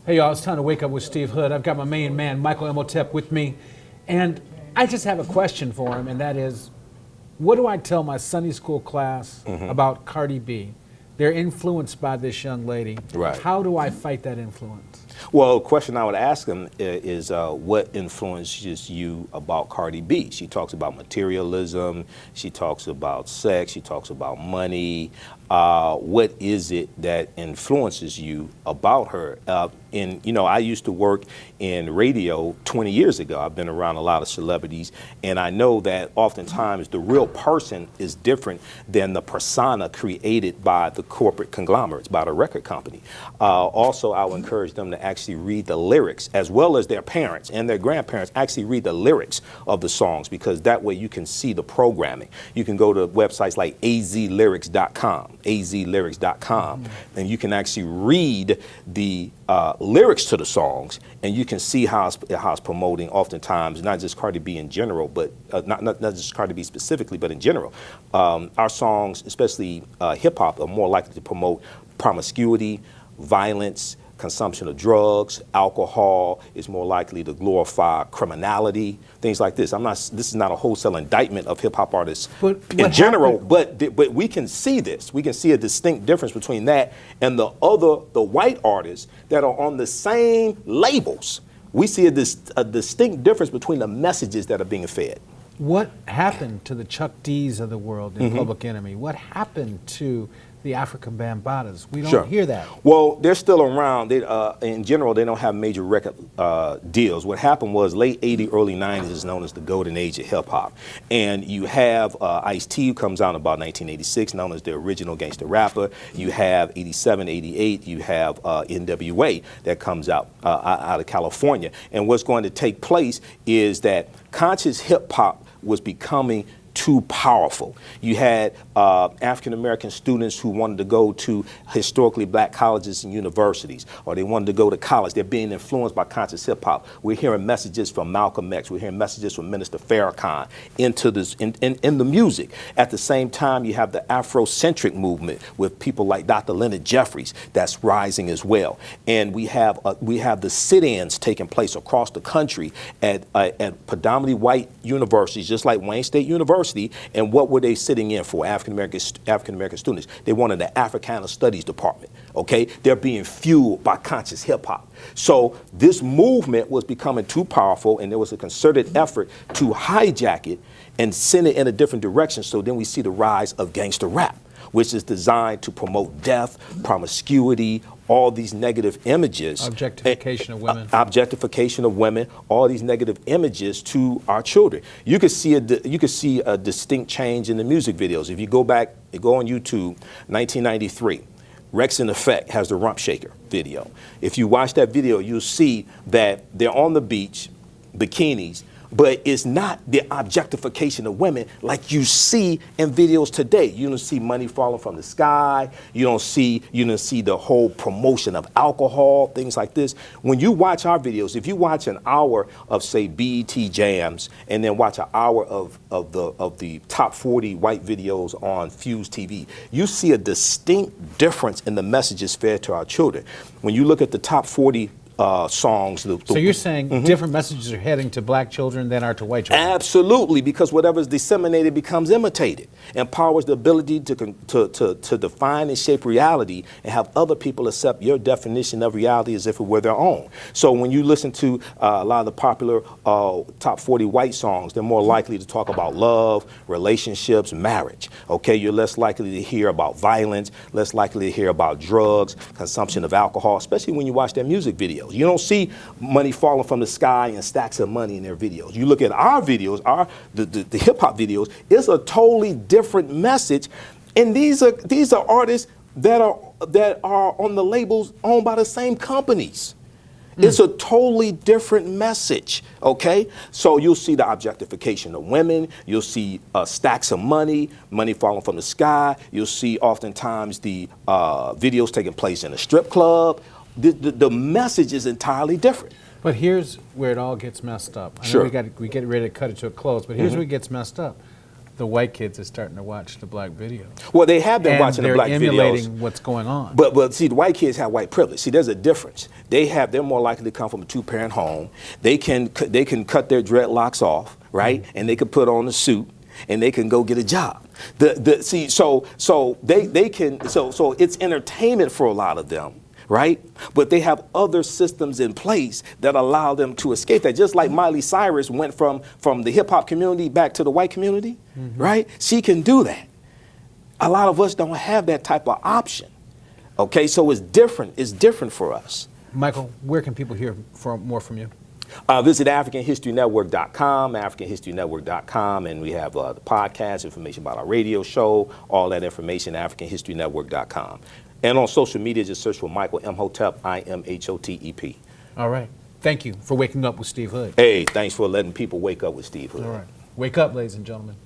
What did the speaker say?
Hey y'all, it's time to wake up with Steve Hood. I've got my main man, Michael Imhotep, with me. And I just have a question for him, and that is, what do I tell my Sunday school class about Cardi B? They're influenced by this young lady. Right. How do I fight that influence? Well, a question I would ask them is what influences you about Cardi B? She talks about materialism, she talks about sex, she talks about money. What is it that influences you about her? And you know, I used to work in radio 20 years ago. I've been around a lot of celebrities, and I know that oftentimes the real person is different than the persona created by the corporate conglomerates, by the record company. Also, I would encourage them to actually read the lyrics, as well as their parents and their grandparents actually read the lyrics of the songs, because that way you can see the programming. You can go to websites like azlyrics.com, and you can actually read the lyrics to the songs, and you can see how it's promoting oftentimes, not just Cardi B in general, but not just Cardi B specifically, but in general. Our songs, especially hip hop, are more likely to promote promiscuity, violence, consumption of drugs, alcohol. Is more likely to glorify criminality, things like this. This is not a wholesale indictment of hip hop artists in general, but we can see this. We can see a distinct difference between that and the white artists that are on the same labels. We see a distinct difference between the messages that are being fed. What happened to the Chuck D's of the world in Public Enemy? What happened to the African Bambatas? We don't hear that. Well, they're still around. They, in general, they don't have major record deals. What happened was late 80s, early 90s is known as the golden age of hip hop. And you have Ice-T, who comes out in about 1986, known as the original gangster rapper. You have 87, 88, you have NWA that comes out of California. And what's going to take place is that conscious hip hop was becoming too powerful. You had African-American students who wanted to go to historically black colleges and universities, or they wanted to go to college. They're being influenced by conscious hip-hop. We're hearing messages from Malcolm X. We're hearing messages from Minister Farrakhan into this, in the music. At the same time, you have the Afrocentric movement with people like Dr. Leonard Jeffries that's rising as well. And we have the sit-ins taking place across the country at predominantly white universities, just like Wayne State University. And what were they sitting in for? African-American students. They wanted the Africana Studies department, okay? They're being fueled by conscious hip hop. So this movement was becoming too powerful, and there was a concerted effort to hijack it and send it in a different direction. So then we see the rise of gangster rap, which is designed to promote death, promiscuity, all these negative images. Objectification of women. Objectification of women, all these negative images to our children. You could see a distinct change in the music videos. If you go on YouTube, 1993, Rex in Effect has the Rump Shaker video. If you watch that video, you'll see that they're on the beach, bikinis, but it's not the objectification of women like you see in videos today. You don't see money falling from the sky. You don't see the whole promotion of alcohol, things like this. When you watch our videos, if you watch an hour of, say, BET Jams, and then watch an hour of the top 40 white videos on Fuse TV, you see a distinct difference in the messages fed to our children. When you look at the top 40 songs. So you're saying different messages are heading to black children than are to white children? Absolutely, because whatever is disseminated becomes imitated. Empowers the ability to define and shape reality and have other people accept your definition of reality as if it were their own. So when you listen to a lot of the popular top 40 white songs, they're more likely to talk about love, relationships, marriage. Okay, you're less likely to hear about violence, less likely to hear about drugs, consumption of alcohol, especially when you watch their music videos. You don't see money falling from the sky and stacks of money in their videos. You look at our videos, the hip hop videos, it's a totally different message. And these are artists that are on the labels owned by the same companies. It's a totally different message, okay? So you'll see the objectification of women. You'll see stacks of money falling from the sky. You'll see oftentimes the videos taking place in a strip club. The message is entirely different. But here's where it all gets messed up. I know we get ready to cut it to a close, but here's where it gets messed up. the white kids are starting to watch the black videos. Well, they have been And watching the black they're videos. emulating what's going on. But see, the white kids have white privilege. See, there's a difference. They're more likely to come from a two-parent home. They can cut their dreadlocks off, right? And they can put on a suit and they can go get a job. So it's entertainment for a lot of them, right? But they have other systems in place that allow them to escape that. Just like Miley Cyrus went from the hip hop community back to the white community, right? She can do that. A lot of us don't have that type of option. Okay, so it's different. It's different for us. Michael, where can people hear more from you? Visit AfricanHistoryNetwork.com, AfricanHistoryNetwork.com, and we have the podcast, information about our radio show, all that information, AfricanHistoryNetwork.com. And on social media, just search for Michael Imhotep, Imhotep. All right. Thank you for waking up with Steve Hood. Hey, thanks for letting people wake up with Steve Hood. All right. Wake up, ladies and gentlemen.